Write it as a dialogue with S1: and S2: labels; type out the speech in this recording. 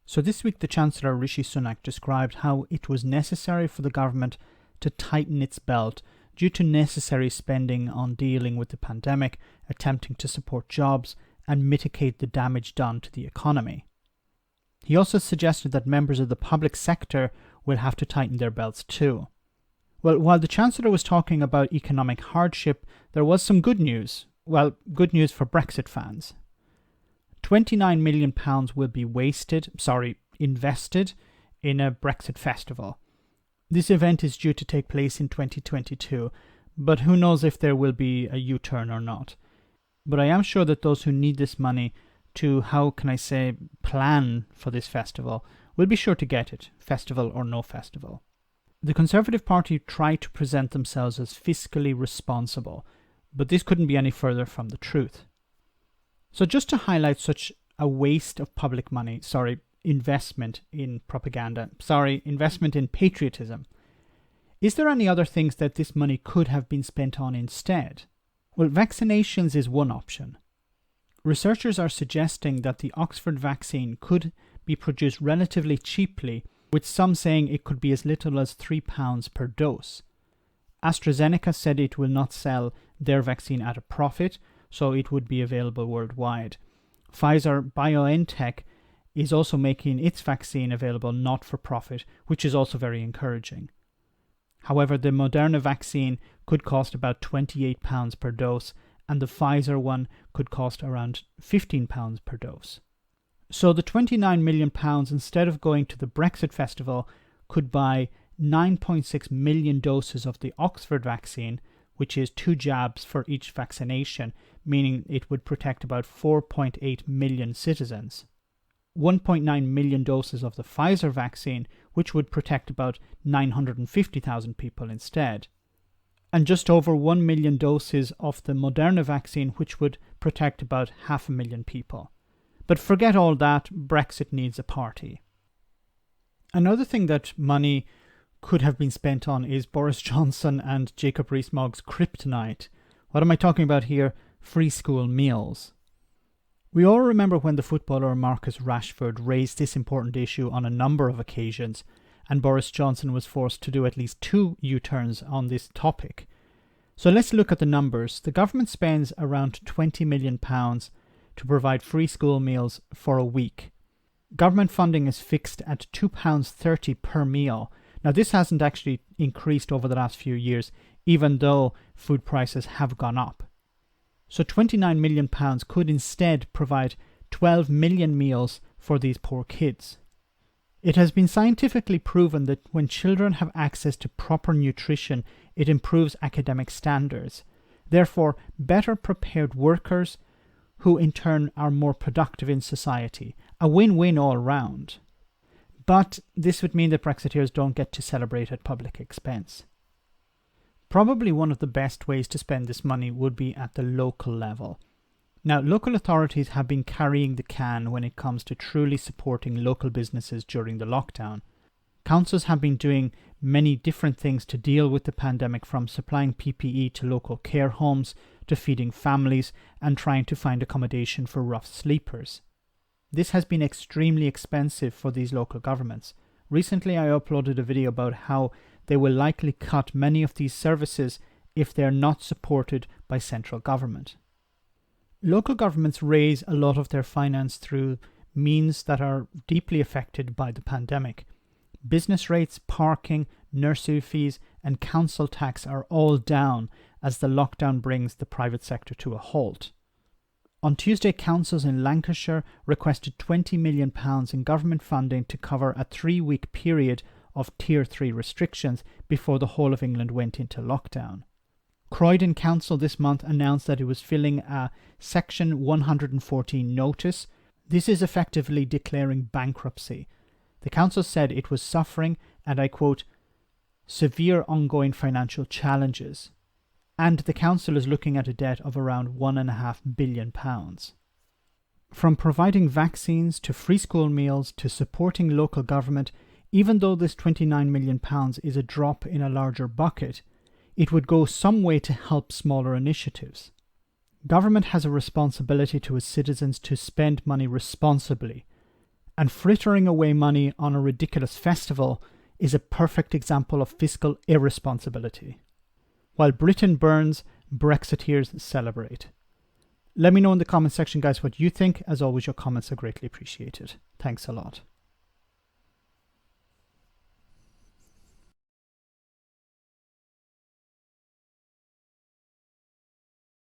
S1: So this week the Chancellor Rishi Sunak described how it was necessary for the government to tighten its belt due to necessary spending on dealing with the pandemic, attempting to support jobs and mitigate the damage done to the economy. He also suggested that members of the public sector will have to tighten their belts too. Well, while the Chancellor was talking about economic hardship, there was some good news. Well, good news for Brexit fans. £29 million will be invested in a Brexit Festival. This event is due to take place in 2022, but who knows if there will be a U-turn or not. But I am sure that those who need this money to, plan for this festival will be sure to get it, festival or no festival. The Conservative Party tried to present themselves as fiscally responsible, but this couldn't be any further from the truth. So just to highlight such a waste of public money, investment in patriotism, is there any other things that this money could have been spent on instead? Well, vaccinations is one option. Researchers are suggesting that the Oxford vaccine could be produced relatively cheaply, with some saying it could be as little as £3 per dose. AstraZeneca said it will not sell their vaccine at a profit, so it would be available worldwide. Pfizer-BioNTech is also making its vaccine available not for profit, which is also very encouraging. However, the Moderna vaccine could cost about £28 per dose, and the Pfizer one could cost around £15 per dose. So the £29 million, instead of going to the Brexit Festival, could buy 9.6 million doses of the Oxford vaccine, which is 2 jabs for each vaccination, meaning it would protect about 4.8 million citizens. 1.9 million doses of the Pfizer vaccine, which would protect about 950,000 people instead. And just over 1 million doses of the Moderna vaccine, which would protect about 500,000 people. But forget all that, Brexit needs a party. Another thing that money could have been spent on is Boris Johnson and Jacob Rees-Mogg's kryptonite. What am I talking about here? Free school meals. We all remember when the footballer Marcus Rashford raised this important issue on a number of occasions, and Boris Johnson was forced to do at least 2 U-turns on this topic. So let's look at the numbers. The government spends around £20 million to provide free school meals for a week. Government funding is fixed at £2.30 per meal. Now this hasn't actually increased over the last few years, even though food prices have gone up. So £29 million could instead provide 12 million meals for these poor kids. It has been scientifically proven that when children have access to proper nutrition, it improves academic standards. Therefore, better prepared workers, who in turn are more productive in society. A win-win all round. But this would mean that Brexiteers don't get to celebrate at public expense. Probably one of the best ways to spend this money would be at the local level. Now, local authorities have been carrying the can when it comes to truly supporting local businesses during the lockdown. Councils have been doing many different things to deal with the pandemic, from supplying PPE to local care homes, to feeding families and trying to find accommodation for rough sleepers. This has been extremely expensive for these local governments. Recently I uploaded a video about how they will likely cut many of these services if they are not supported by central government. Local governments raise a lot of their finance through means that are deeply affected by the pandemic. Business rates, parking, nursery fees and council tax are all down as the lockdown brings the private sector to a halt. On Tuesday, councils in Lancashire requested £20 million in government funding to cover a 3-week period of Tier 3 restrictions before the whole of England went into lockdown. Croydon Council this month announced that it was filling a Section 114 notice. This is effectively declaring bankruptcy. The council said it was suffering, and I quote, severe ongoing financial challenges. And the council is looking at a debt of around £1.5 billion. From providing vaccines to free school meals to supporting local government, even though this £29 million is a drop in a larger bucket, it would go some way to help smaller initiatives. Government has a responsibility to its citizens to spend money responsibly, And frittering away money on a ridiculous festival is a perfect example of fiscal irresponsibility. While Britain burns, Brexiteers celebrate. Let me know in the comment section, guys, what you think. As always, your comments are greatly appreciated. Thanks a lot.